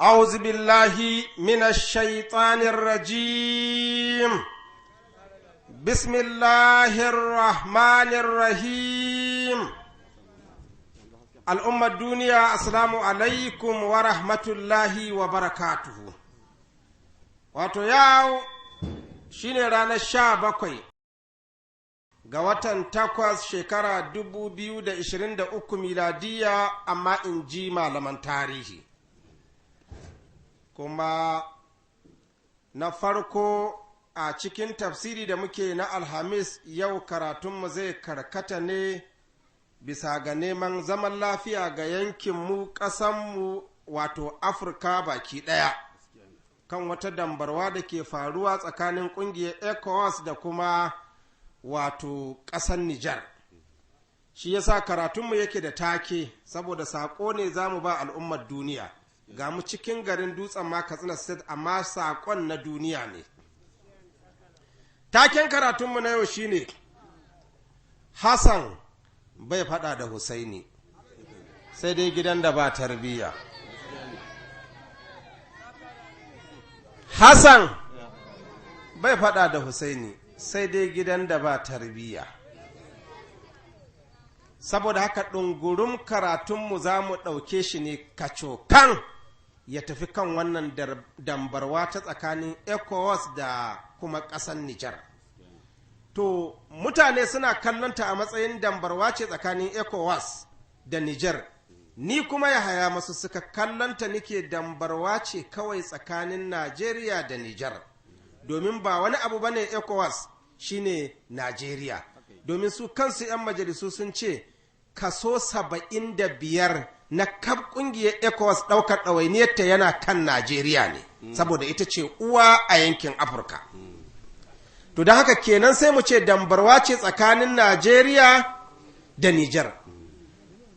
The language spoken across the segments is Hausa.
أعوذ بالله من الشيطان الرجيم. بسم الله الرحمن الرحيم. الأمة الدنيا السلام عليكم ورحمة الله وبركاته. wato yau shine ranar 17 ga watan 8 shekara 2023 miladiya, amma in ji malaman tarihi. Kuma na farko a cikin tafsiri da muke na Alhamis, yau karatunmu zai karkata ne bisa ga neman zaman lafiya ga yankinmu, ƙasanmu, wato Afirka baki ɗaya, kan wata dambarwa da ke faruwa tsakanin ƙungiyar ECOWAS da kuma wato ƙasar Nijar. Shi yasa karatunmu yake da take, saboda saƙo ne za mu ba al'ummar duniya. Ga mu cikin garin Dutsen ma Katsina State, amma saƙon na duniya ne. Taken karatunmu na yau shine Hassan bai faɗa da Husaini, sai dai gidan da ba tarbiyya. Hassan bai faɗa da Husaini, sai dai gidan da ba tarbiyya. Saboda haka ɗungurum karatunmu za mu ɗauke shi ne kacokan ya tafi kan wannan dambarwa ta tsakanin ECOWAS da kuma ƙasar Nijar. To, mutane suna kallonta a matsayin dambarwa ce tsakanin ECOWAS da Nijar. Ni kuma Yahaya masu suka kallonta nike dambarwa ce kawai tsakanin Najeriya da Nijar. Domin ba wani abu bane ECOWAS shine Najeriya. Domin su kansu 'yan majalisu sun ce kaso 75 na kaf kungiyar ECOWAS ɗaukar ɗawainiyarta yana kan Najeriya ne, saboda ita ce uwa a yankin Afirka. To don haka kenan sai mu ce dambarwa ce tsakanin Najeriya da Nijar.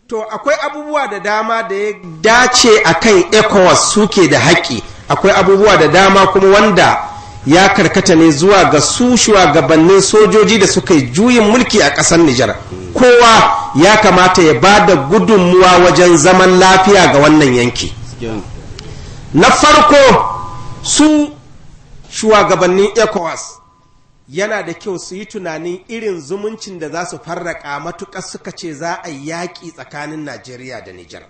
To akwai abubuwa da dama da ya dace a kan ECOWAS suke da haƙƙi, akwai abubuwa da dama kuma wanda ya karkata ne zuwa ga su shugabannin sojoji da suka yi juyin mulki a ƙasar Nijar. Kowa ya kamata ya ba da gudunmuwa wajen zaman lafiya ga wannan yanki. Na farko, su shugabannin ECOWAS yana da kyau su yi tunanin irin zumuncin da za su farraka matuƙar suka ce za a yi yaƙi tsakanin Najeriya da Nijar.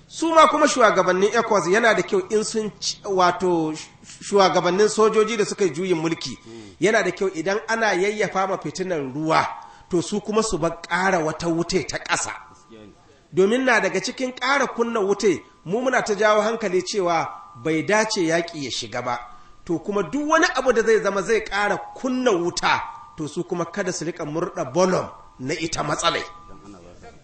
Su ma kuma shugabannin ECOWAS yana da kyau in sun wato shugabannin sojoji da suka yi juyin mulki, yana da kyau idan ana yayyafa ma fitinar ruwa, to su kuma su bar ƙara wata wute ta ƙasa. Domin na daga cikin ƙara kunna wute, mu muna ta jawo hankali cewa bai dace yaƙi ya shiga ba. To kuma duk wani abu da zai zama zai ƙara kunna wuta, to su kuma kada su riƙa murɗa bolom na ita matsalai.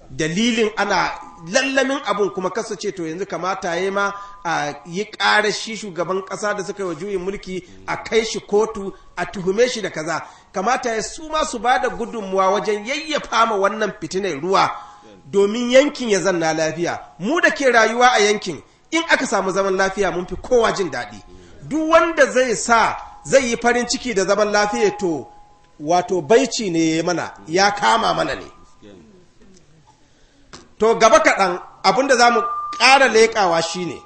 Dalilin ana lallamin abun kuma kasa ce to yanzu kamata ya ma a yi ƙara shi shugaban ƙasa da suka yi wa juyin mulki, a kai shi kotu, a tuhume shi da kaza. Kamata ya su ma su ba da gudunmuwa wajen yayyafa ma wannan fitinar ruwa, domin yankin ya zanna lafiya. Mu da ke rayuwa a yankin, in aka samu zaman lafiya mun fi kowa jin daɗi. Duk wanda zai yi farin ciki da zaman lafiya, to wato baici ne mana, ya kama mana ne. To gaba kaɗan abinda za mu ƙara leƙawa shi ne,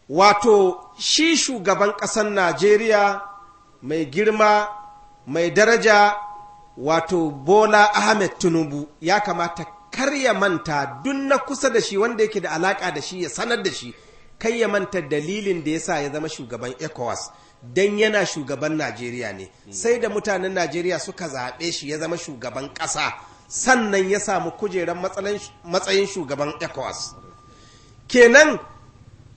wato shi shugaban ƙasar Najeriya mai girma mai daraja, wato Bola Ahmed Tinubu, ya kamata kar ya manta duk na kusa da shi wanda yake da alaƙa da shi ya sanar da shi, kai ya manta dalilin da ya sa ya zama shugaban ECOWAS, don yana shugaban Najeriya ne. Sai da mutanen Najeriya suka zaɓe shi ya zama shugaban ƙasa, sannan ya samu kujerar matsayin shugaban ECOWAS. Kenan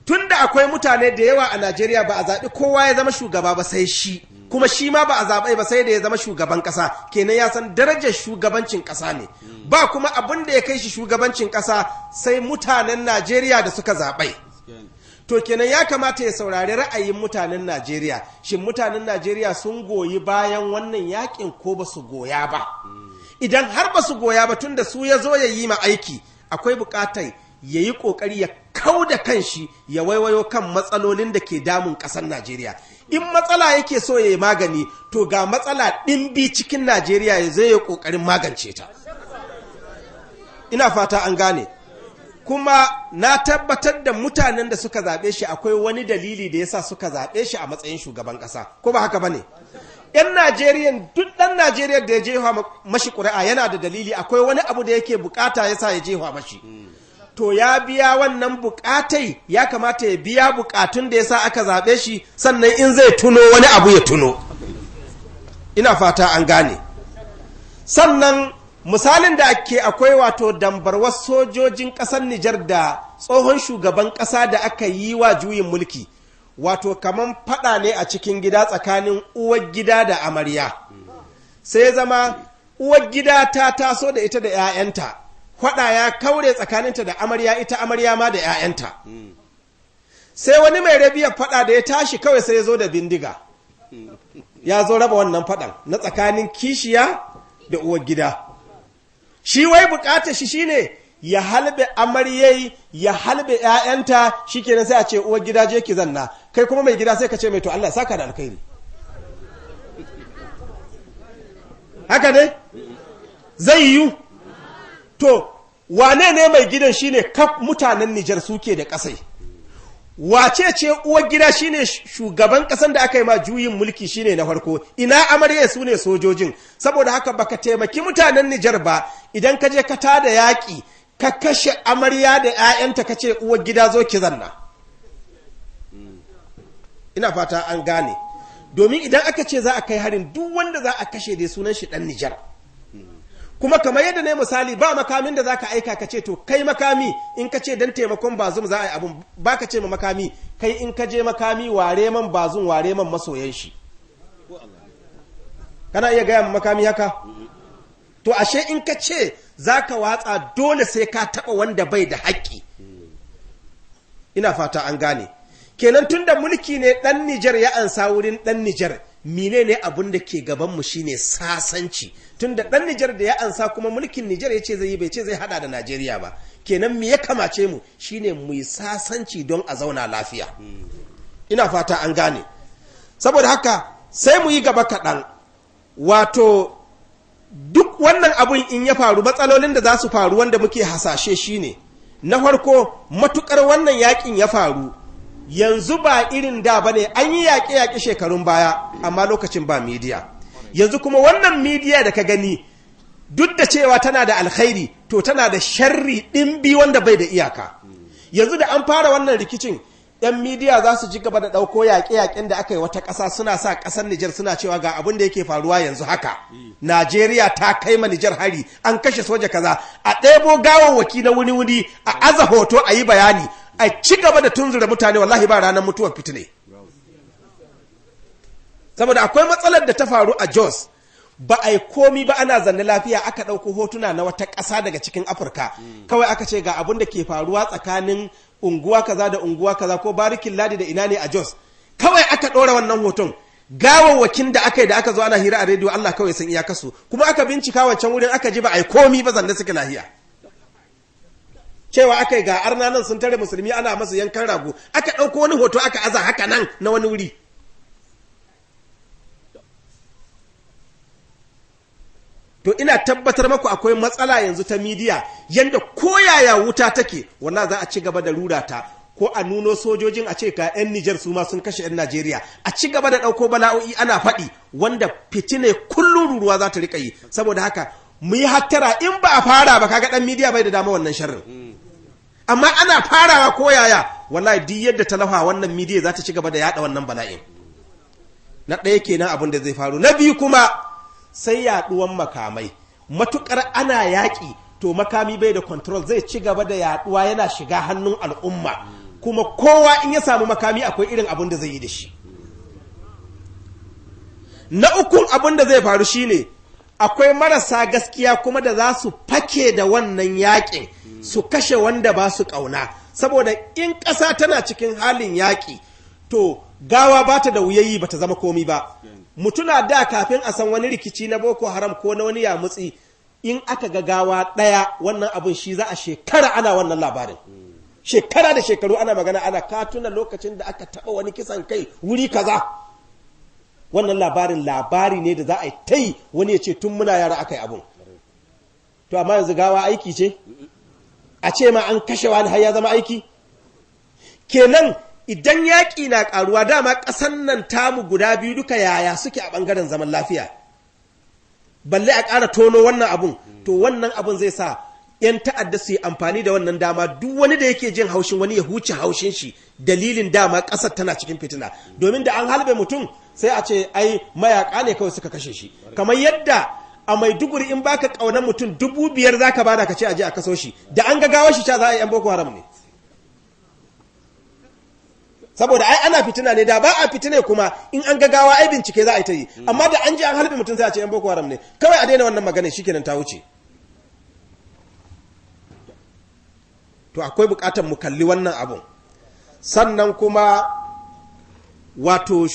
tun da akwai mutane da yawa a Najeriya, ba a zaɓi kowa ya zama shugaba ba sai shi, kuma shi ma ba a zaɓe ba sai da ya zama shugaban ƙasa. Kenan ya san darajar shugabancin ƙasa ne, ba kuma abin da ya kai shi shugabancin ƙasa sai mutanen Najeriya da suka zaɓai. To kenan ya kamata ya saurari ra'ayin mutanen Najeriya. Shin mutanen Najeriya sun goyi bayan wannan yakin ko ba su goya ba? Idan har ba su goya ba, tun da su ya zo ya yi ma aiki, akwai bukatar ya yi ƙoƙari ya kau da kanshi, ya waiwayo kan matsalolin da ke damun ƙasar Najeriya. In matsala yake so ya yi magani, to ga matsala ɗimbi cikin Najeriya ya zai yi ƙoƙarin magance ta. Ina fata an gane. kuma na tabbatar da mutanen da suka zaɓe shi akwai wani dalili da yasa suka zaɓe shi a matsayin shugaban ƙasa, ko ba haka ba ne? 'Yan Najeriya, duk ɗan Najeriya da ya jefa mashi ƙuri'a yana da dalili, akwai wani abu da yake bukata yasa ya jefa mashi. To ya biya wannan bukatai, ya kamata ya biya bukatun da yasa aka zaɓe shi, sannan in zai tuno wani abu ya tuno. Ina fata an gane. Sannan misalin da ake akwai wato dambarwar sojojin ƙasar Nijar da tsohon shugaban ƙasa da aka yi wa juyin mulki, wato kaman faɗa ne a cikin gida tsakanin uwar gida da amarya. Sai zama uwar gida ta taso da ita da 'ya'yanta, faɗa ya kaure tsakaninta da amarya, ita amarya ma da 'ya'yanta. Sai wani mai rabiyar faɗa da ya tashi kawai sai ya zo da bindiga, ya zo raba wannan faɗan na tsakanin kishiya da uwar gida. Shi wai bukatar shi shine ya halbe amaryai, ya halbe 'ya'yanta, shikenan sai a ce uwar gida je ki zanna, kai kuma mai gida sai ka ce mai to Allah ya saka da alkhairi. Haka ne zai yiwu. To wane ne mai gidan? shine kaf mutanen Nijar suke da kasai. Wace ce uwar gida? shine shugaban kasan da aka yi ma juyin mulki, shine na farko. Ina amarya? su ne sojojin. Saboda haka baka taimaki mutanen Nijar ba idan ka je ka tada yaƙi ka kashe amarya da 'ya'yanta ka ce uwar gida zo ki zanna. Ina fata an gane. Domin idan aka ce za a kai harin, duk wanda za a kashe dai sunan shi dan Nijar. Kuma kamar yadda ne misali, ba makamin da za ka aika ka ce to kai makami in ka ce don taimakon bazum za a yi abin, ba ka ce ma makami kai in ka je makami ware man bazum, ware man masoyan shi. Kana iya gaya ma makami haka? To ashe in ka ce za ka watsa, dole sai ka taɓa wanda bai da haƙƙi. Ina fata an gane. Kenan tun da mulki ne ɗan Nijar ya ansa wurin ɗan Nijar, mine ne abin da ke gabanmu shine sasanci. Tun da ɗan Nijar da ya ansa kuma mulkin Nijar ya ce zai yi, bai ce zai hada da Najeriya ba. Kenan me ya kamace mu shine mu yi sasanci don a zauna lafiya. Ina fata an gane. Saboda haka sai mu yi gaba kaɗan. Wato duk wannan abun in ya faru, matsalolin da za su faru wanda muke hasashe shine, na farko matukar wannan yakin ya faru, yanzu ba irin da ba ne, an yi yaƙe-yaƙe shekarun baya amma lokacin ba midiya. Yanzu kuma wannan midiya da ka gani, duk da cewa tana da alkhairi, to tana da sharri ɗimbi wanda bai da iyaka. Yanzu da an fara wannan rikicin, 'yan midiya za su ji gaba da ɗauko yaƙe-yaƙen da aka yi wata ƙasa, suna sa ƙasar Nijar suna cewa ga abin da yake faruwa yanzu haka. Najeriya ta kai ma Nijar hari, an kashe soja kaza, a ɗebo gawawwaki na wuni-wuni, a aza hoto a yi bayani, a ci gaba da tunzura mutane, wallahi ba ranar mutuwar fitine. Saboda akwai matsalar da ta faru a Jos, ba a yi komi ba, ana zanne lafiya, aka ɗauko hotuna na wata ƙasa daga cikin Afirka, kawai aka ce ga abin da ke faruwa tsakanin unguwa kaza da unguwa kaza, ko barikin ladi da ina ne a Jos. Kawai aka ɗora wannan hoton, gawawwakin da aka yi da aka zo ana hira a rediyo, Allah kawai san iyakarsu, kuma aka bincika wancan wurin aka ji ba a yi komi ba, zanne suke lahiya. Cewa aka yi ga arna nan sun tare musulmi ana masu yankan rago, aka ɗauko wani hoto aka aza haka nan na wani wuri. To ina tabbatar maku akwai matsala yanzu ta midiya, yanda koyaya wuta take, wallahi za a ci gaba da rura ta, ko a nuno sojojin a ce ka 'yan Nijar su ma sun kashe 'yan Najeriya, a ci gaba da ɗauko bala'o'i ana faɗi, wanda fitine kullum ruruwa za ta riƙa yi. Saboda haka mu yi hattara, in ba a fara ba, kaga ɗan midiya bai da dama wannan sharrin. Amma ana farawa koyaya, wallahi duk yadda ta lafa wannan midiya za ta ci gaba da yaɗa wannan bala'in. Na ɗaya kenan abin da zai faru. Na biyu kuma sai yaɗuwan makamai. Matukar ana yaƙi, to makami bai da control, zai ci gaba da yaɗuwa, yana shiga hannun al'umma, kuma kowa in ya samu makami akwai irin abin da zai yi da shi. Na ukun abin da zai faru shine, akwai marasa gaskiya kuma da za su fake da wannan yaƙin, su kashe wanda ba su ƙauna. Saboda in ƙasa tana cikin halin yaƙi, to gawa ba ta da wuyayi, ba ta zama komi ba. Mutuna da kafin a san wani rikici na Boko Haram ko na wani yamutsi, in aka ga gawa ɗaya, wannan abin shi za a shekara ana wannan labarin. Shekara da shekaru ana magana, ana katuna lokacin da aka taɓa wani kisan kai wuri kaza. Wannan labari ne da za a yi ta yi, wani ya ce tun muna yara aka yi abin. To amma yanzu gawa aiki ce? a ce ma an kashe wani har ya zama aiki? Kenan idan yaƙi na ƙaruwa, dama ƙasan nan tamu guda biyu duka yaya suke a ɓangaren zaman lafiya, balle a ƙara tono wannan abun, to wannan abun zai sa 'yan ta'adda su yi amfani da wannan dama, duk wani da yake jin haushin wani ya huce haushin shi, dalilin dama ƙasar tana cikin fitina. Domin da an halbe mutum sai a ce ai mayaƙa ne kawai suka kashe shi, kamar yadda a Maiduguri in baka ƙaunar mutum 5,000 zaka bada ka ce a je a kaso shi, da an gagawa shi ca za a yi 'yan Boko Haram ne. Saboda ai ana fitina ne, da ba a fitina kuma in an gagawa ai bincike za a yi ta yi, amma da an je an halbe mutum sai a ce 'yan Boko Haram ne, kawai a daina wannan magana shikenan ta wuce. To akwai bukatar mu kalli wannan abun. Sannan kuma wato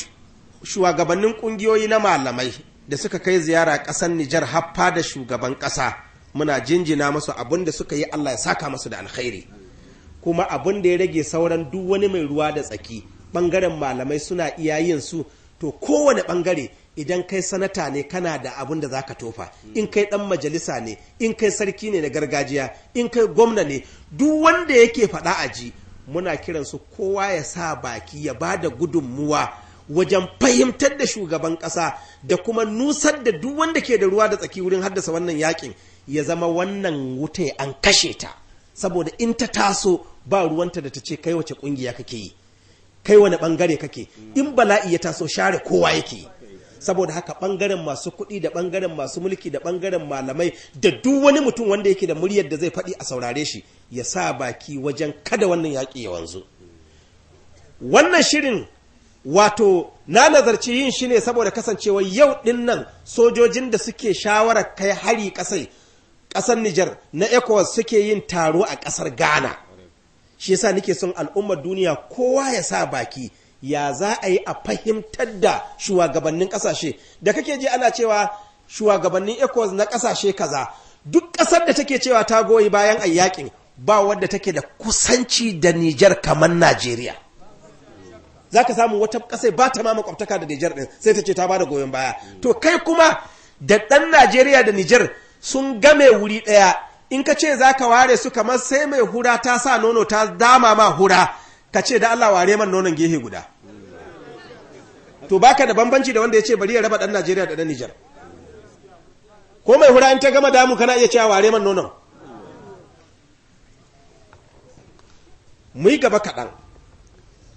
shugabannin kungiyoyi na malamai da suka kai ziyara ƙasar Nijar haffa da shugaban ƙasa, muna jinjina masu abin da suka yi, Allah ya saka masu da alkhairi. Kuma abin da ya rage sauran duk wani mai ruwa da tsaki, ɓangaren malamai suna iya yin su, to kowane ɓangare idan kai sanata ne kana da abin da za ka tofa, in kai ɗan majalisa ne, in kai sarki ne na gargajiya, in kai gwamna ne, duk wanda yake faɗa a ji, muna kiransu kowa ya sa baki ya ba da gudunmuwa wajen fahimtar da shugaban ƙasa da kuma nusar da duk wanda ke da ruwa da tsaki wurin haddasa wannan yakin, ya zama wannan wuta an kashe ta, saboda in ta taso ba ruwanta da ta ce kai wace ƙungiya kake yi, kai wani ɓangare kake, in bala'i ya taso share kowa yake yi. Saboda haka ɓangaren masu kuɗi da ɓangaren masu mulki da ɓangaren malamai da duk wani mutum wanda yake da muryar da zai faɗi a saurare shi, ya sa baki wajen kada wannan yaƙi ya wanzu. Wannan shirin wato na nazarci yin shi ne saboda kasancewa yau ɗin nan sojojin da suke shawarar kai hari ƙasar Nijar na ECOWAS suke yin taro a ƙasar Ghana. Shi yasa nake son al'ummar duniya kowa ya sa baki, ya za a yi a fahimtar da shugabannin ƙasashe da kake ji ana cewa shugabannin ECOWAS na ƙasashe kaza, duk ƙasar da take cewa ta goyi bayan ayyakin ba wadda take da kusanci da Nijar kamar Najeriya. Za ka samu wata ƙasai ba ta ma makwabtaka da Nijar ɗin sai ta ce ta ba da goyon baya. To kai kuma da ɗan Najeriya da Nijar sun game wuri ɗaya, in ka ce za ka ware su kamar sai mai hura ta sa nono ta dama ma hura, ka ce da Allah ware man nonon gehe guda. To baka da bambanci da wanda ya ce bari ya raba ɗan Najeriya da ɗan Nijar. Ko mai hura in ta gama damu kana iya cewa ware man nonon. Mu yi gaba kaɗan.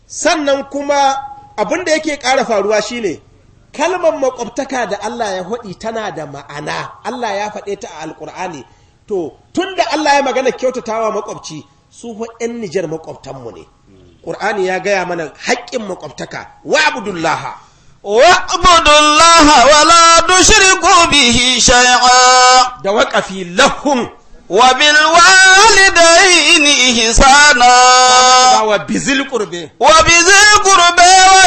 Sannan kuma abin da yake ƙara faruwa shine kalmar makwabtaka da Allah ya haɗi tana da ma'ana. Allah ya faɗe ta a Alƙur'ani. To tun da Allah ya magana kyautatawa makwabci, su fa 'yan Nijar makwabtanmu ne. Ƙur'ani ya gaya mana haƙƙin makwabtaka, wa abudullaha wala tushriku bihi shay'a, da waƙafi lahum wa bil walidayni ihsana, wa bizil qurbi wal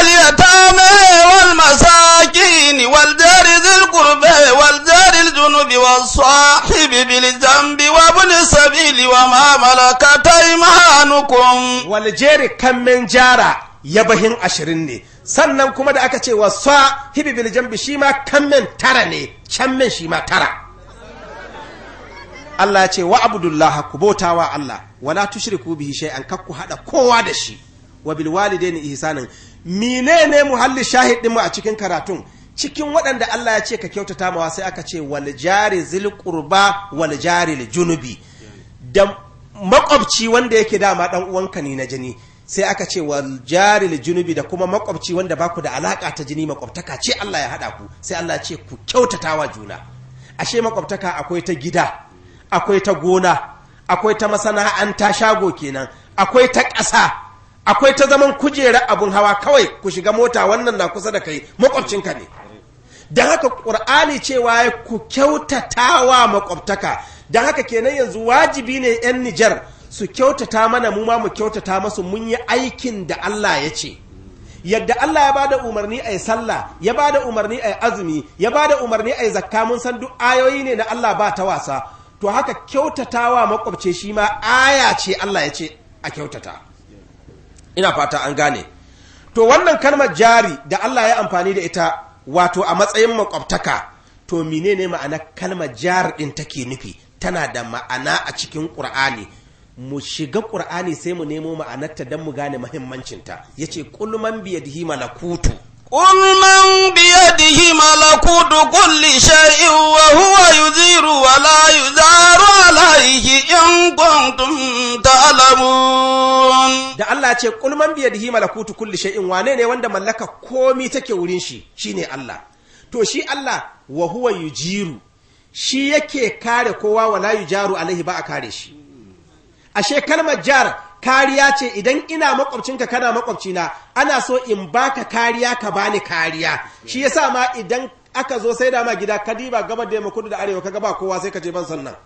yatama wal masakin wal jari dhil qurbi wal jari al junubi was sahibi bil jambi wa ibn sabili wa ma malakat aymanukum. wal jari kammen jara yabahin 20 ne, sannan kuma da aka ce wa sahibi bil jambi shi ma kammen 9 ne, cammen shi ma 9. Allah ya ce wa abudullaha ku bautawa Allah wala tushriku bihi shay'an, kakku hada kowa da shi, wa bil walidaini ihsanan. Menene muhalli shahid din mu a cikin karatun? Cikin waɗanda Allah ya ce ka kyautata mawa sai aka ce wal jari zil qurba wal jari lil junubi, da makwabci wanda yake dama dan uwanka ne na jini, sai aka ce wal jari lil junubi, da kuma makwabci wanda baku da alaka ta jini, makwabtaka ce Allah ya hada ku, sai Allah ya ce ku kyautatawa juna. Ashe makwabtaka akwai ta gida, akwai ta gona, akwai ta masana'anta shago kenan, akwai ta ƙasa, akwai ta zaman kujera abun hawa, kawai ku shiga mota wannan na kusa da kai makwabcinka ne. Don haka ƙur'ani cewa ku kyautatawa makwabtaka, don haka kenan yanzu wajibi ne 'yan Nijar su kyautata mana, mu ma mu kyautata masu, mun yi aikin da Allah ya ce. Yadda Allah ya bada umarni a yi sallah, ya bada umarni a yi azumi, ya bada umarni a yi zakka, mun san duk ayoyi ne na Allah ba ta wasa. To haka kyautatawa makwabce shi ma aya ce Allah ya ce a kyautata. Ina fata an gane. To wannan kalmar jari da Allah ya amfani da ita wato a matsayin makwabtaka, to menene ma'ana kalmar jari din take nufi? Tana da ma'ana a cikin Qur'ani. mu shiga ƙur'ani sai mu nemo ma'anarta don mu gane mahimmancinta. Ya ce kulman biyadihi malakutu قل من بيده ملكوت كل شيء وهو يجير ولا يجار عليه إن كنتم تعلمون. da Allah ce kul man biyadihi malakutu kulli shay'in, wane ne wanda mallaka komi take wurin shi? Shine Allah. To shi Allah wa huwa yujiru, shi yake kare kowa wala yujaru alaihi, ba a kare shi. Ashe kalmar jar kariya ce. Idan ina makwabcinka kana makwabcina, ana so in baka kariya ka bani kariya. Shi yasa ma idan aka zo sai da ma gida ka diba gabar da yamma kudu da arewa kaga ba kowa sai ka je ban sannan.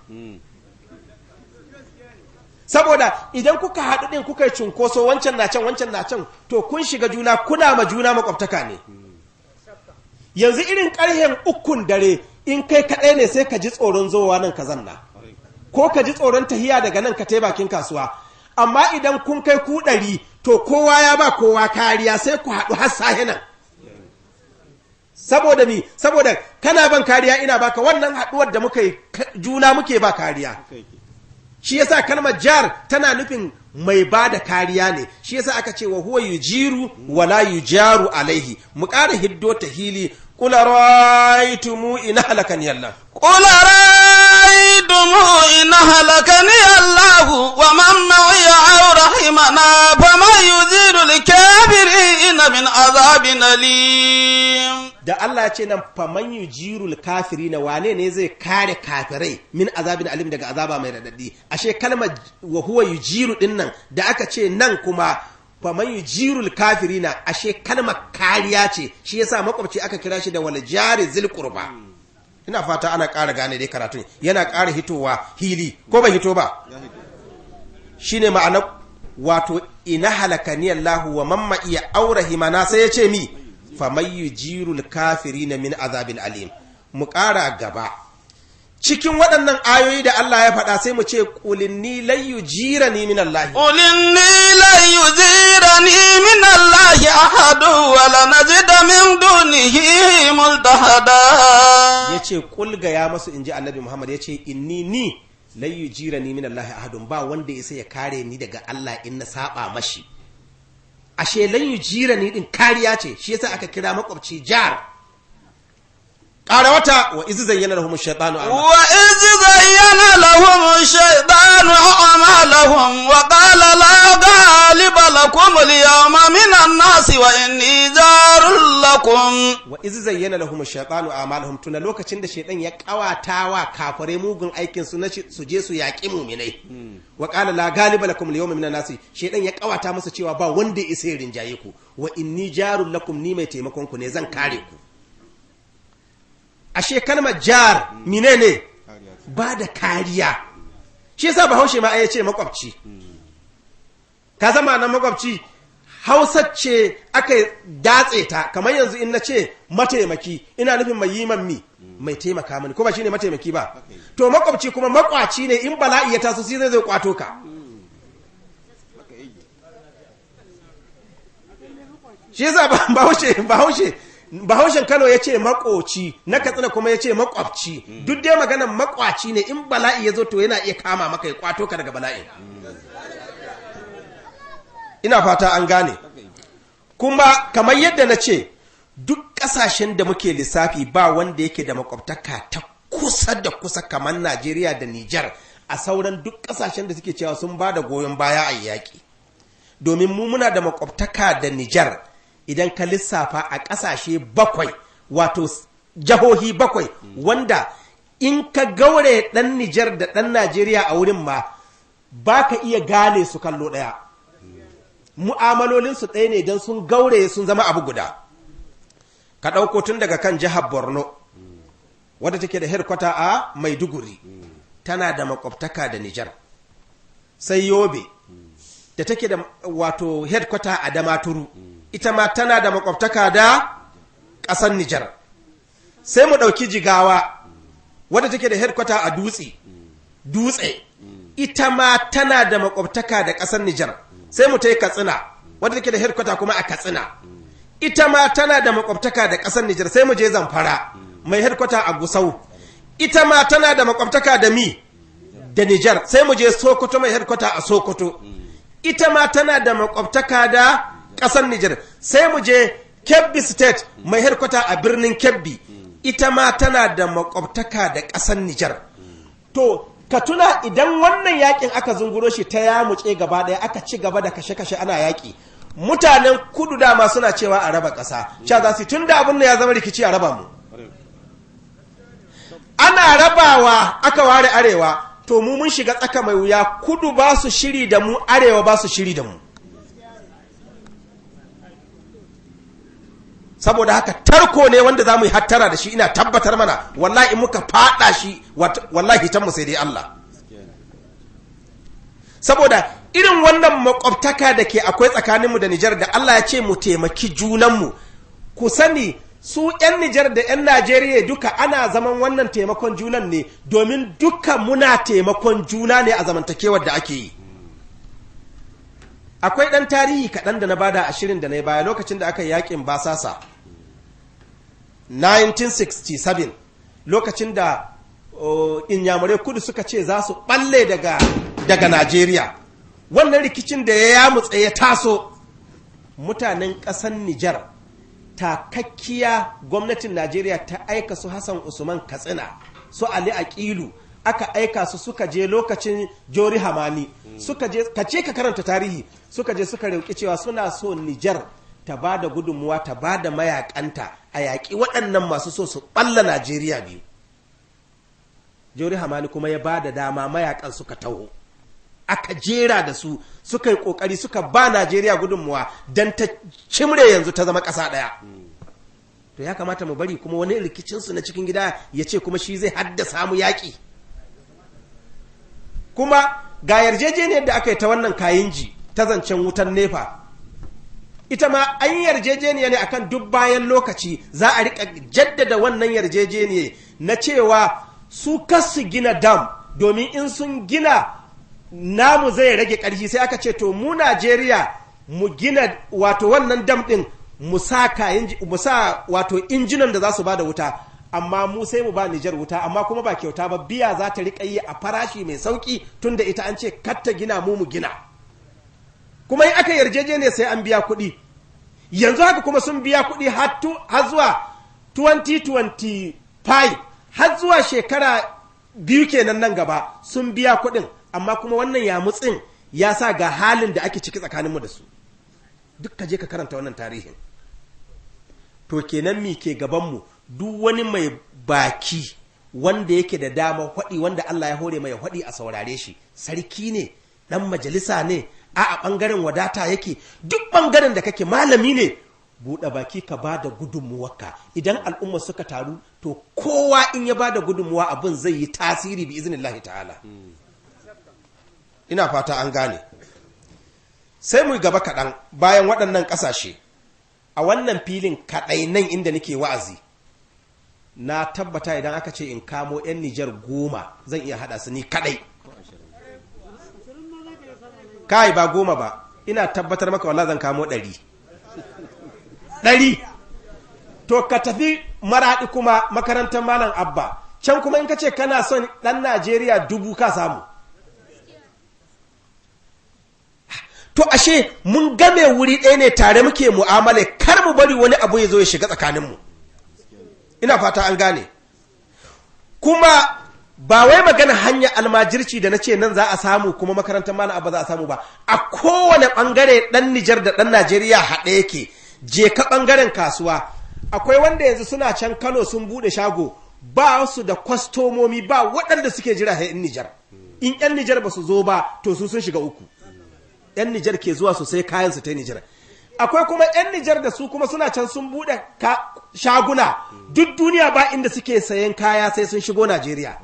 Saboda idan kuka haɗu ɗin kuka yi cunkoso wancan na can wancan na can, to kun shiga juna, kuna ma juna makwabtaka ne. Yanzu irin ƙarhen 3 dare in kai kaɗai ne sai ka ji tsoron zowa nan ka zanna, ko ka ji tsoron tahiya daga nan ka tai bakin kasuwa. Amma idan kun kai ku 100, to kowa ya ba kowa kariya, sai ku haɗu har sahe nan. Saboda ni, saboda kana ban kariya ina baka, wannan haɗuwar da muka yi juna muke ba kariya. Shi yasa kalmar jar tana nufin mai ba da kariya ne. Shi yasa aka ce wa huwa yujiru wala yujaru alaihi. Mu ƙara hiddo ta hili. قل رأيتم إن هلكني الله قل رأيتم إن هلكني الله ومن معي أو رحمنا فمن يجير الكافرين من عذاب أليم. da Allah ya ce nan faman yujirul kafirina, wane ne zai kare kafirai min azabin alim, daga azaba mai radadi. Ashe kalmar wa huwa yujiru din nan da aka ce nan kuma faman yujirul kafirina, ashe kalmar kariya ce. Shi yasa makwabci aka kira shi da wal jari zil qurba. Ina fata ana ƙara gane dai karatun yana ƙara hitowa hili, ko bai hito ba? Shine ma'ana wato ina halakani Allah wa mamma iya aurahima na, sai ya ce mi faman yujirul kafirina min azabin alim. Mu ƙara gaba cikin waɗannan ayoyi da Allah ya faɗa sai mu ce ƙulinni lan yujirani min Allah, ƙulinni lan yujirani min Allah ahadu wa la najida min dunihi multahada. yace ƙul ga ya masu inji Annabi Muhammad, yace inni ni lan yujirani min Allah ahadun, ba wanda ya ya kare ni daga Allah in na saba mashi. Ashe lan yujirani din kariya ce. Shi yasa aka kira makwabci jar. ƙara wata wa izi zayyana lahum ash-shaytanu a'malahum wa qala la ghaliba lakum al-yawma min an-nasi wa inni jarul lakum. wa izi zayyana lahum ash-shaytanu a'malahum, tuna lokacin da shaytan ya kawatawa kafare mugun aikin su na su je su yaƙi mu'minai. wa qala la ghaliba lakum al-yawma min an-nasi, shaytan ya kawata musu cewa ba wanda ya isa rinjaye ku. wa inni jarul lakum, ni mai taimakon ku ne, zan kare ku. Ashe kalmar jar menene? Ba da kariya. Shi yasa Bahaushe ma ya ce makwabci. Ka zama nan makwabci, Hausa ce aka datse ta, kamar yanzu in na ce mataimaki, ina nufin mai yi man mai taimaka mani, ko ba shine mataimaki ba? To makwabci kuma makwaci ne, in bala'i ya taso sai zai kwato ka. Shi yasa Bahaushen Kano ya ce makoci, na Katsina kuma ya ce makwabci. Duk dai maganan makwaci ne, in bala'i ya zo to yana iya kama maka ya kwato ka daga bala'i. Ina fata an gane. Kuma kamar yadda na ce, duk ƙasashen da muke lissafi ba wanda yake da makwabtaka ta kusa da kusa kamar Najeriya da Nijar, a sauran duk ƙasashen da suke cewa sun ba da goyon baya a yaƙi. Domin mu muna da makwabtaka da Nijar. Idan ka lissafa a ƙasashe 7, wato jahohi 7, wanda in ka gaure ɗan Nijar da ɗan Najeriya a wurin ma ba ka iya gane su kallo ɗaya. Mu'amalolinsu ɗaya ne don sun gaure sun zama abu guda. Ka ɗauko tun daga kan jihar Borno, wadda take da herkwata a Maiduguri, tana da makwabtaka da Nijar. Sai Yobe, da take da wato herkwata a Damaturu, ita ma tana da makwabtaka da ƙasar Nijar. Sai mu ɗauki Jigawa, wadda take da headquarter a Dutse, ita ma tana da makwabtaka da ƙasar Nijar. Sai mu ta yi Katsina, wadda take da headquarter kuma a Katsina, ita ma tana da makwabtaka da ƙasar Nijar. Sai mu je Zamfara, mai headquarter a Gusau, ita ma tana da makwabtaka da da Nijar, sai mu je Sokoto mai headquarter a Sokoto, ita ma tana da makwabtaka da ƙasar Nijar, sai mu je Kebbi State mai headquarter a birnin Kebbi, ita ma tana da makwabtaka da ƙasar Nijar. To, ka tuna idan wannan yakin aka zunguro shi ta yamuce gaba ɗaya aka ci gaba da kashe-kashe ana yaƙi, mutanen kudu dama suna cewa a raba ƙasa, cewa za su tun da abin da ya zama rikici a raba mu. Ana rabawa aka ware arewa, to mu mun shiga tsaka mai wuya, kudu ba su shiri da mu, arewa ba su shiri da mu. Saboda haka tarko ne wanda za mu yi hattara da shi, ina tabbatar mana wallahi in muka fada shi wallahi tanmu sai dai Allah. Saboda irin wannan makwabtaka da ke akwai tsakaninmu da Nijar da Allah ya ce mu taimaki junanmu, ku sani su 'yan Nijar da 'yan Najeriya duka ana zaman wannan taimakon junan ne domin duka muna taimakon juna ne a zamantakewar da ake yi. Akwai ɗan tarihi kaɗan da na bada a shirin da na yi baya lokacin da aka yi yaƙin basasa 1967, lokacin da inyamurai kudu suka ce za su ɓalle daga Najeriya. Wannan rikicin da ya yamutse ya taso, mutanen ƙasar Nijar takakkiya gwamnatin Najeriya ta aika su Hassan Usman Katsina, su Ali Aqilu, aka aika su suka je lokacin Jori Hamani, suka je ka karanta tarihi, suka je suka rauki cewa suna so Nijar ta ba da gudunmuwa, ta ba da mayakanta a yaƙi waɗannan masu so su ɓalla Najeriya biyu. Jori Hamani kuma ya ba da dama mayakan suka taho, aka jera da su, suka yi ƙoƙari suka ba Najeriya gudunmuwa don ta cimre yanzu ta zama ƙasa ɗaya. To ya kamata mu bari kuma wani rikicinsu na cikin gida ya ce kuma shi zai haddasa mu yaƙi. Kuma ga yarjejeniyar da aka yi ta wannan kayinji ta zancen wutan nefa, ita ma an yarjejeniya ne akan duk bayan lokaci za a riƙa jaddada wannan yarjejeniya na cewa su kasu gina dam, domin in sun gina namu zai rage ƙarfi, sai aka ce to mu Najeriya mu gina wato wannan dam ɗin mu sa wato injinan da za su ba da wuta, amma mu sai mu ba Nijar wuta, amma kuma ba kyauta ba, biya za ta riƙa yi a farashi mai sauƙi tunda ita an ce katta gina mu gina. Kuma in aka yarjejeniya sai an biya kuɗi. Yanzu haka kuma sun biya kuɗi har zuwa 2025, har zuwa shekara 2 kenan nan gaba sun biya kuɗin, amma kuma wannan yamutsin ya sa ga halin da ake ciki tsakaninmu da su. Duk ka je ka karanta wannan tarihin. To kenan mi ke gabanmu, duk wani mai baki wanda yake da dama haɗi, wanda Allah ya hore mai haɗi a saurare shi, sarki ne, ɗan majalisa ne, a ɓangaren wadata yake, duk ɓangaren da kake malami ne, buɗe baki ka ba da gudunmuwarka. Idan al'umma suka taru, to kowa in ya ba da gudunmuwa abin zai yi tasiri bi iznillahi ta'ala. Ina fata an gane. Sai mu gaba kaɗan bayan waɗannan ƙasashe, a wannan filin kaɗai nan inda nake wa'azi, na tabbata idan aka ce in kamo 'yan Nijar 10 zan iya haɗa su ni kaɗai. Kai ba 10 ba, ina tabbatar maka wallah zan kamo 100. To ka tafi Maraɗi kuma makarantar Malam Abba, can kuma in ka ce kana son ɗan Najeriya 1000 ka samu. To ashe mun game wuri ɗaya ne, tare muke mu'amala, kar mu bari wani abu ya zo ya shiga tsakaninmu. Ina fata an gane. Kuma ba wai magana hanyar almajirci da na ce nan za a samu kuma makarantar Malam Abba za a samu ba, a kowane ɓangare ɗan Nijar da ɗan Najeriya haɗe yake. Je ka ɓangaren kasuwa, akwai wanda yanzu suna can Kano sun buɗe shago, ba su da kwastomomi, ba waɗanda suke jira a 'yan Nijar. In 'yan Nijar ba su zo ba, to su sun shiga uku. 'Yan Nijar ke zuwa sosai kayan su ta Nijar. Akwai kuma 'yan Nijar da su kuma suna can sun buɗe shaguna, duk duniya ba inda suke sayen kaya sai sun shigo Najeriya.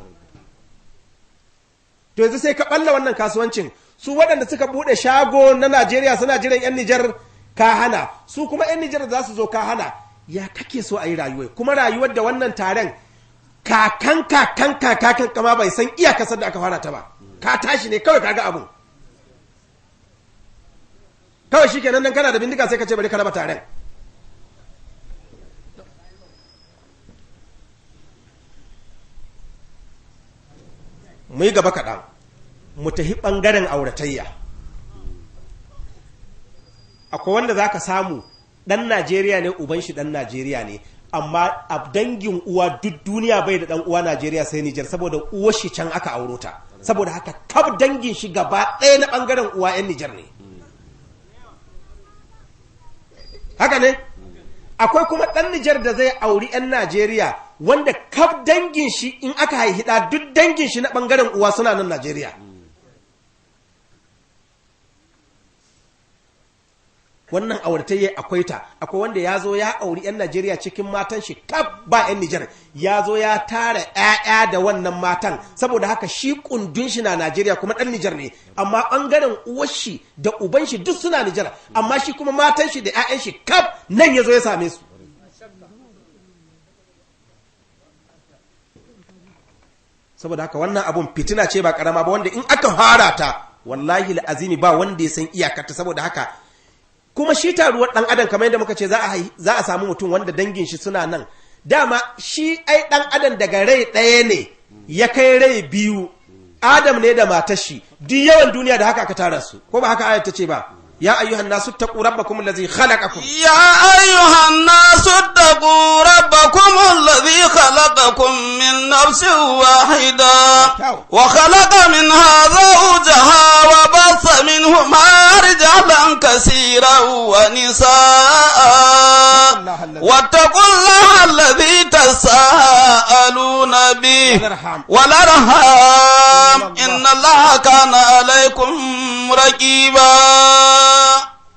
To yanzu sai ka ɓalla wannan kasuwancin, su waɗanda suka buɗe shago na Najeriya suna jiran 'yan Nijar ka hana, su kuma 'yan Nijar za su zo ka hana. Ya kake so a yi rayuwa? Kuma rayuwar da wannan taron kakan kama bai san iyakasar da aka fara ta ba. Ka tashi ne kawai kaga abun. Kawai shi kenan nan kana da bindiga sai ka ce bari ka raba taron. Mu yi gaba kaɗan. mu tafi ɓangaren auratayya. Akwai wanda za ka samu ɗan Najeriya ne, uban shi ɗan Najeriya ne, amma a dangin uwa duk duniya bai da ɗan uwa Najeriya sai Nijar, saboda uwar shi can aka auro ta. Saboda haka kaf dangin shi gaba ɗaya na ɓangaren uwa 'yan Nijar ne. Haka ne? Akwai kuma ɗan Nijar da zai auri 'yan Najeriya wanda kaf dangin shi in aka haihida duk dangin shi na ɓangaren uwa suna nan Najeriya. Wannan auratayya akwai ta, akwai wanda ya zo ya auri 'yan Najeriya cikin matan shi kaf ba 'yan Nijar, ya zo ya tara 'ya'ya da wannan matan, saboda haka shi kundin shi na Najeriya kuma ɗan Nijar ne, amma ɓangaren uwar shi da uban shi duk suna Nijar, amma shi kuma matan shi da 'ya'yan shi kaf nan ya zo ya same su. Saboda haka wannan abun fitina ce ba karama ba, wanda in aka fara ta wallahi azimi ba wanda ya san iyakarta. Saboda haka kuma shi taruwar ɗan adam kamar yadda muka ce za a samu mutum wanda dangin shi suna nan, dama shi ai ɗan adam daga rai ɗaya ne ya kai rai biyu, adam ne da matar shi, duk yawan duniya da haka aka tara su, ko ba haka ayat ta ce ba? يا أيها الناس اتقوا ربكم الذي خلقكم يا أيها الناس اتقوا ربكم الذي خلقكم من نفس واحدة وخلق منها زوجها وبث منهما رجالا كثيرا ونساء واتقوا الله الذي تساءلون به والأرحام إن الله كان عليكم رقيبا.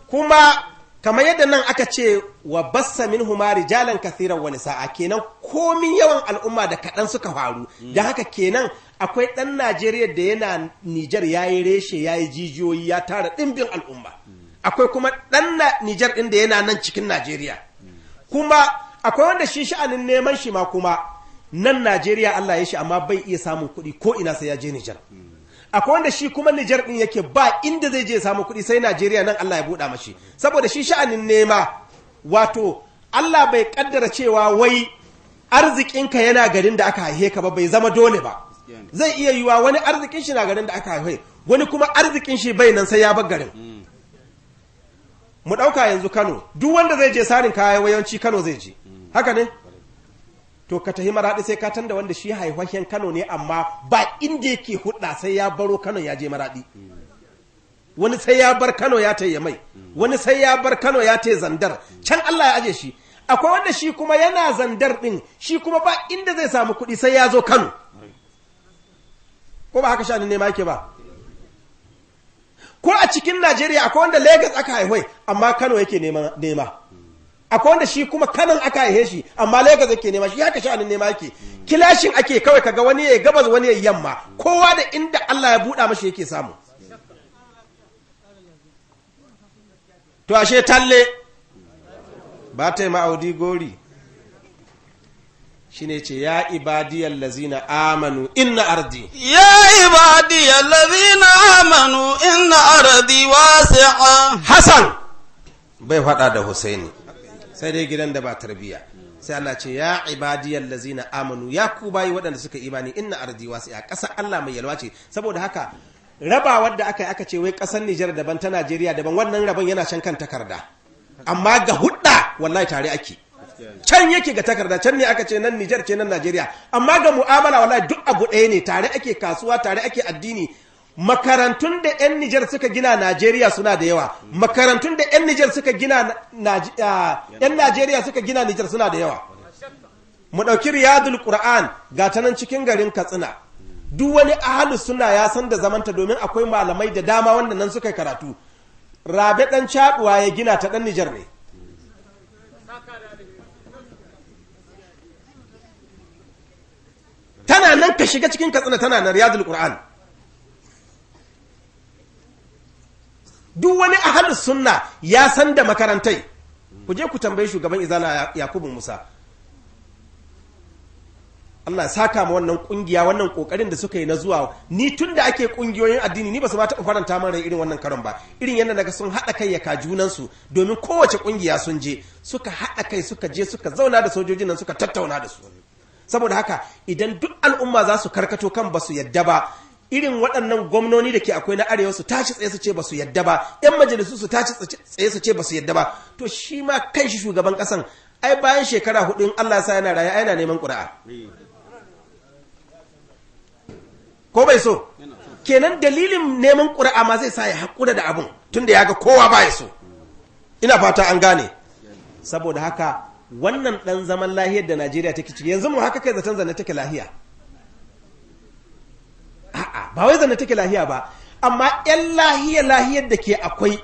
kuma kamar yadda nan aka ce wa bassa minhuma rijalan kathiran wa nisaa, kenan komin yawan al'umma da kaɗan suka faru, da haka kenan akwai ɗan Najeriya da yana Nijar yayi reshe yayi jijiyoyi ya tara ɗimbin al'umma, akwai kuma ɗan Nijar ɗin da yana nan cikin Najeriya, kuma akwai wanda shi sha'anin neman shi ma kuma nan Najeriya Allah ya shi amma bai iya samun kuɗi ko ina sai ya je Nijar. Akwai wanda shi kuma Nijar ɗin yake ba inda zai je samu kuɗi sai Najeriya, nan Allah ya buɗa mashi, saboda shi sha'anin nema wato Allah bai kaddara cewa wai arzikinka yana garin da aka haihe ka ba, bai zama dole ba. Zai iya yiwa wani arzikin shi na garin da aka haihe, wani kuma arzikin shi bai nan sai ya bar garin. Mu ɗauka yanzu Kano, duk wanda zai je sarin kaya yawanci Kano zai je, haka ne? To ka tahi Maraɗi sai ka tanda wanda shi haihuwar Kano ne, amma ba inda yake hudda sai ya baro Kano ya je Maraɗi. Wani sai ya bar Kano ya tayi Mai, wani sai ya bar Kano ya tayi Zandar, can Allah ya aje shi. Akwai wanda shi kuma yana Zandar ɗin, shi kuma ba inda zai samu kuɗi sai ya zo Kano. Ko ba haka sha'anin nema yake ba? Ko a cikin Najeriya akwai wanda Lagos aka haihuwai amma Kano yake nema. Akwai wanda shi kuma Kanon aka haihe shi amma Lagos yake nema, shi haka sha'anin nema yake. Kilashin ake kawai kaga wani ya gabas wani ya yamma, kowa da inda Allah ya buɗa mashi yake samu. To ashe talle ba ta yi ma'audi gori shi ne ce ya ibadiyar lazina amanu inna ardi. Ya ibadiyar lazina amanu inna ardi wasi'a. Hassan bai faɗa da Husaini sai dai gidan da ba tarbiya, sai Allah ce ya ibadiyar lazina amanu, ya ku bayi waɗanda suka imani inna ardi wasi'a, ƙasar Allah mai yalwa ce. Saboda haka rabawar da aka yi aka ce wai ƙasar Nijar daban ta Najeriya daban, wannan rabon yana can kan takarda, amma ga hudda wallahi tare ake, can yake ga takarda, can ne aka ce nan Nijar ce nan Najeriya, amma ga mu'amala wallahi duk abu ɗaya ne, tare ake kasuwa, tare ake addini. Makarantun da 'yan Nijar suka gina Najeriya suna da yawa, makarantun da 'yan Nijar suka gina 'yan Najeriya suka gina Nijar suna da yawa. Mu ɗauki Riyadul Qur'an ga ta nan cikin garin Katsina, duk wani ahalus suna ya san da zamanta domin akwai malamai da dama wanda nan suka karatu. Rabe ɗan Caɗuwa ya gina ta, ɗan Nijar ne. Tana nan ka shiga cikin Katsina, tana nan Riyadul Qur'an. Duk wani ahalus sunna ya san da makarantai. Ku je ku tambayi shugaban Izala Yakubu Musa. Allah saka ma wannan kungiya wannan kokarin da suka yi na zuwa, ni tunda ake kungiyoyin addini ni ba su ma taɓa faranta min rai irin wannan karon ba, irin yadda naga sun haɗa kai ya kajunan su, domin kowace kungiya sun je suka haɗa kai suka je suka zauna da sojojin nan suka tattauna da su. Saboda haka idan duk al'umma za su karkato kan ba su yadda ba, irin waɗannan gwamnoni da ke akwai na arewa su tashi tsaye su ce ba su yadda ba, 'yan majalisu su tashi tsaye su ce ba su yadda ba, to shi ma kan shi shugaban ƙasan ai bayan shekara 4 in Allah sa yana raya yana neman ƙuri'a. Ko bai so? Kenan dalilin neman ƙuri'a ma zai sa ya haƙura da abin tunda ya ga kowa ba ya so. Ina fata an gane. Saboda haka wannan ɗan zaman lahiyar da Najeriya take ciki yanzu mu haka kai zaton zanne take lahiya. A'a, ba wai zanne take lahiya ba, amma 'yan lahiyar da ke akwai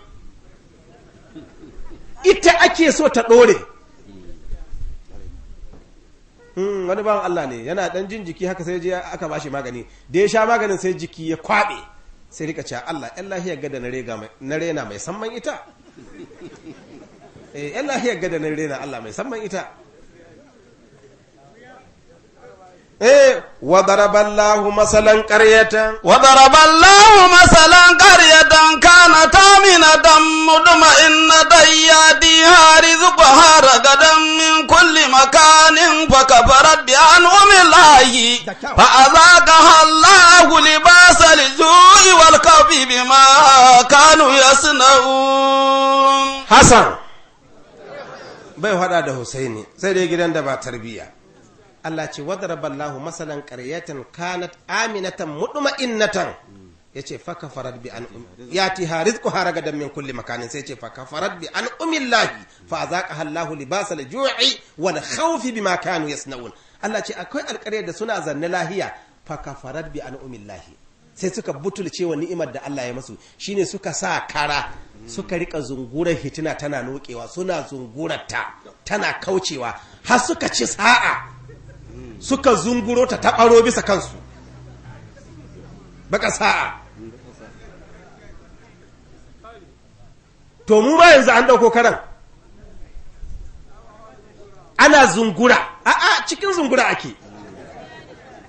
ita ake so ta ɗore. Wani bawan Allah ne yana ɗan jin jiki haka sai je aka bashi magani, da ya sha maganin sai jiki ya kwaɓe, sai rika cewa Allah 'yan lahiyar gada na rena mai samman ita. 'Yan lahiyar gada na rena Allah mai samman ita. وضرب الله مثلا قرية كانت آمنة مطمئنة يأتيها رزقها رغدا من كل مكان فكفرت بأنعم الله فأذاقها الله لباس الجوع والخوف بما كانوا يصنعون. حسن bai hada da Husaini sai dai gidan da ba tarbiya. Allah ce wadaraballahu masalan qaryatan kanat aminatan mutma'innatan yace fa kafarat bi an yatiha rizquha ragadan min kulli makanin sai yace fa kafarat bi an umillahi fa azaqaha Allahu libasal ju'i wal khawfi bima kanu yasnaun. Allah ce akwai alƙaryar da suna zanne lahiya fa kafarat bi an umillahi sai suka butulce wa ni'imar da Allah ya masu, shine suka sa kara suka rika zungurar hitina tana nokewa, suna zungurarta tana kaucewa har suka ci sa'a suka zunguro ta taɓaro bisa kansu baka sa'a. To mu ma yanzu an ɗauko karan ana zungura, a'a cikin zungura ake,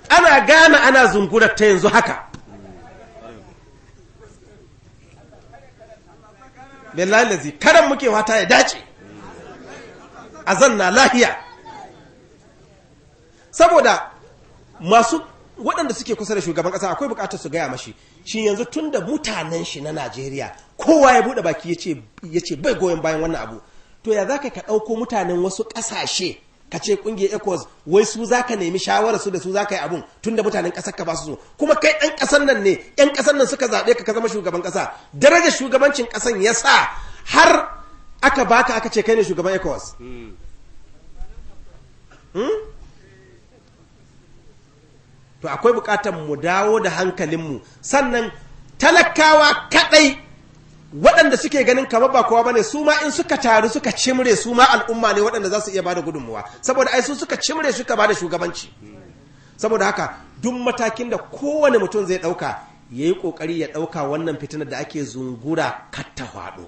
ana gane ana zungura ta yanzu haka. Billahi lazi karan muke wata ya dace a zanna lahiya, saboda masu waɗanda suke kusa da shugaban ƙasa akwai buƙatar su gaya mashi shi yanzu tun da mutanen shi na Najeriya kowa ya buɗe baki ya ce bai goyon bayan wannan abu, to ya za ka ɗauko mutanen wasu ƙasashe ka ce ƙungiyar ECOWAS wai su za ka nemi shawarar su da su za ka yi abun tun da mutanen ƙasar ka ba su so, kuma kai ɗan ƙasar nan ne, ‘yan ƙasar nan suka zaɓe ka zama shugaban ƙasa, darajar shugabancin ƙasan ya sa har aka baka aka ce kai ne shugaban ECOWAS. To akwai bukatar mu dawo da hankalinmu, sannan talakawa kadai waɗanda suke ganin kamar ba kowa bane su ma in suka taru suka cimre su ma al'umma ne waɗanda za su iya bada gudunmuwa, saboda ai su suka cimre suka bada shugabanci. Saboda haka duk matakin da kowane mutum zai ɗauka ya yi ƙoƙari ya ɗauka wannan fitinar da ake zungura katta hwaɗo.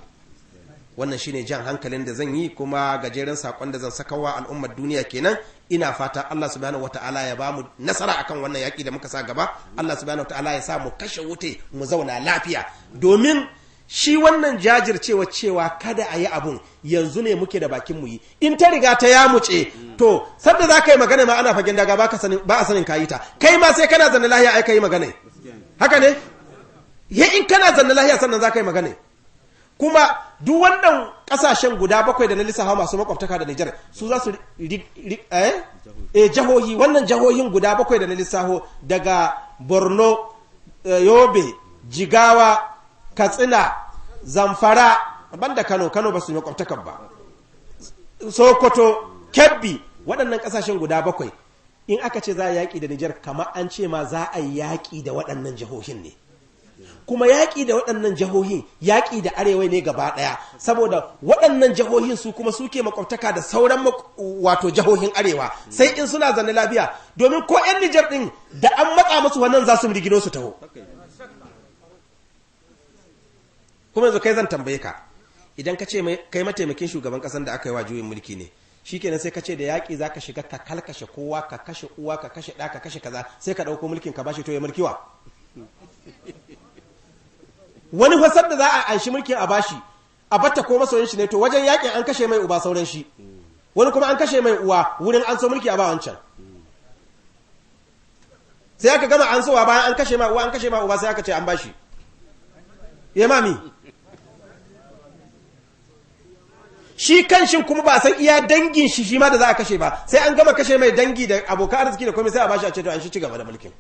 Wannan shine jan hankalin da zan yi, kuma gajeren saƙon da zan sakawa al'ummar duniya kenan. Ina fata Allah subhanahu wata'ala ya ba mu nasara akan wannan yaƙi da muka sa gaba. Allah subhanahu wata'ala ya sa mu kashe wuta mu zauna lafiya, domin shi wannan jajircewa cewa kada a yi abun yanzu ne muke da bakin mu yi, in ta riga ta yamuce to sadda za ka yi magana ma ana fagen daga ba a sanin ka yi ta, kai ma sai kana zanne lahiya ai ka yi magana, haka ne ya in kana zanne lahiya sannan za ka yi magana. Kuma duk wannan kasashen guda 7 da na lissafa masu makwabtaka da Nijar su za su jahohi, wannan jahohin guda 7 da na lissafa daga Borno, Yobe, Jigawa, Katsina, Zamfara, banda Kano ba su makwabtakan ba, Sokoto, Kebbi, waɗannan kasashen guda 7 in aka ce za a yaƙi da Nijar kamar an ce ma za a yi yaƙi da waɗannan jahohin ne. Kuma yaƙi da waɗannan jihohin yaƙi da arewa ne gaba ɗaya, saboda waɗannan jihohin su kuma suke makwabtaka da sauran wato jihohin arewa, sai in suna zanne lafiya, domin ko 'yan Nijar ɗin da an matsa musu wannan za su rigino su taho. Kuma yanzu kai zan tambaye ka, idan ka ce kai mataimakin shugaban ƙasar da aka yi wa juyin mulki ne, shi kenan sai ka ce da yaƙi za ka shiga ka kalkashe kowa, ka kashe uwa, ka kashe ɗa, ka kashe kaza, sai ka ɗauko mulkin ka bashi to ya mulkiwa. Wani fasar da za a anshi mulkin a bashi a batta ko masoyin shi ne, to wajen yakin an kashe mai uba sauran shi, wani kuma an kashe mai uwa wurin an so mulki a ba wancan. sai aka gama an sowa bayan an kashe ma uwa an kashe ma uba sai aka ce an bashi ya mami shi kanshin kuma ba san iya dangin shi ma da za a kashe ba sai an gama kashe mai dangi da abokan arziki da komai sai a bashi a ce to an shi ci gaba da mulkin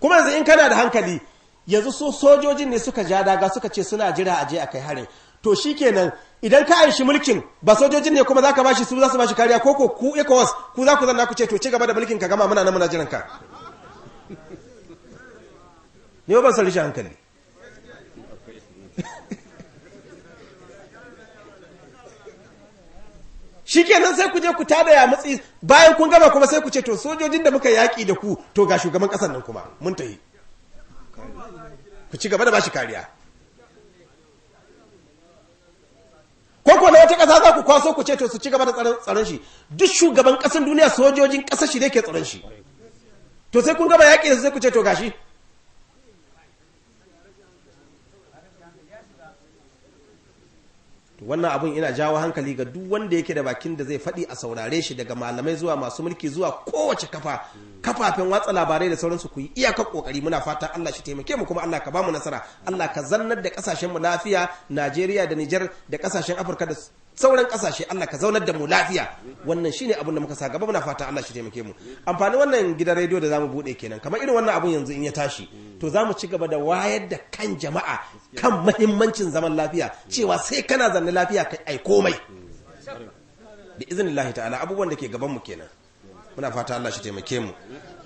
kuma yanzu in kana da hankali yanzu so sojojin ne suka ja daga suka ce suna jira a je a kai harin to shikenan idan ka aishi mulkin ba sojojin ne kuma zaka bashi su za su bashi kariya ko ku ECOWAS ku za ku zanna ku ce to ci gaba da mulkin ka gama muna nan muna jiran ka ne ba san rishin hankali shikenan sai ku je ku tada ya mutsi bayan kun gama kuma sai ku ce to sojojin da muka yaki da ku to ga shugaban kasar nan kuma mun tayi ku ci gaba da bashi kariya ko na wata ƙasa za ku kwaso ku ce to su ci gaba da tsaron shi duk shugaban ƙasar duniya sojojin ƙasar shi ne ke tsaron shi to sai kun gaba yaƙi da sai ku ce to gashi wannan abun ina jawo hankali ga duk wanda yake da bakin da zai faɗi a saurare shi daga malamai zuwa masu mulki zuwa kowace kafafen watsa labarai da sauransu ku yi iyaka kokari muna fata Allah shi taimake mu kuma Allah ka ba mu nasara Allah ka zannar da kasashen mu lafiya Najeriya da Niger da kasashen Afirka da sauran kasashe Allah ka zaunar da mu lafiya wannan shine abin da muka sa gaba muna fata Allah shi taimake mu amfani wannan gidan rediyo da zamu bude kenan kamar irin wannan abun yanzu in ya tashi to zamu ci gaba da wayar da kan jama'a kan muhimmancin zaman lafiya cewa sai kana zanne lafiya kai ai komai bi iznillahi ta'ala abubuwan da ke gaban mu kenan muna fata Allah shi taimake mu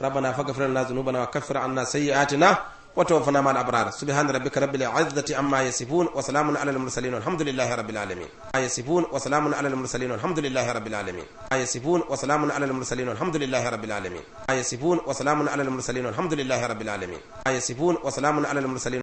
rabbana faghfir lana dhunubana wa kaffir 'anna sayyi'atina وتوفنا مع الأبرار سبحان ربك رب العزة عما يصفون وسلام على المرسلين والحمد لله رب العالمين يصفون وسلام على المرسلين والحمد لله رب العالمين يصفون وسلام على المرسلين والحمد لله رب العالمين يصفون وسلام على المرسلين والحمد لله رب العالمين يصفون وسلام على المرسلين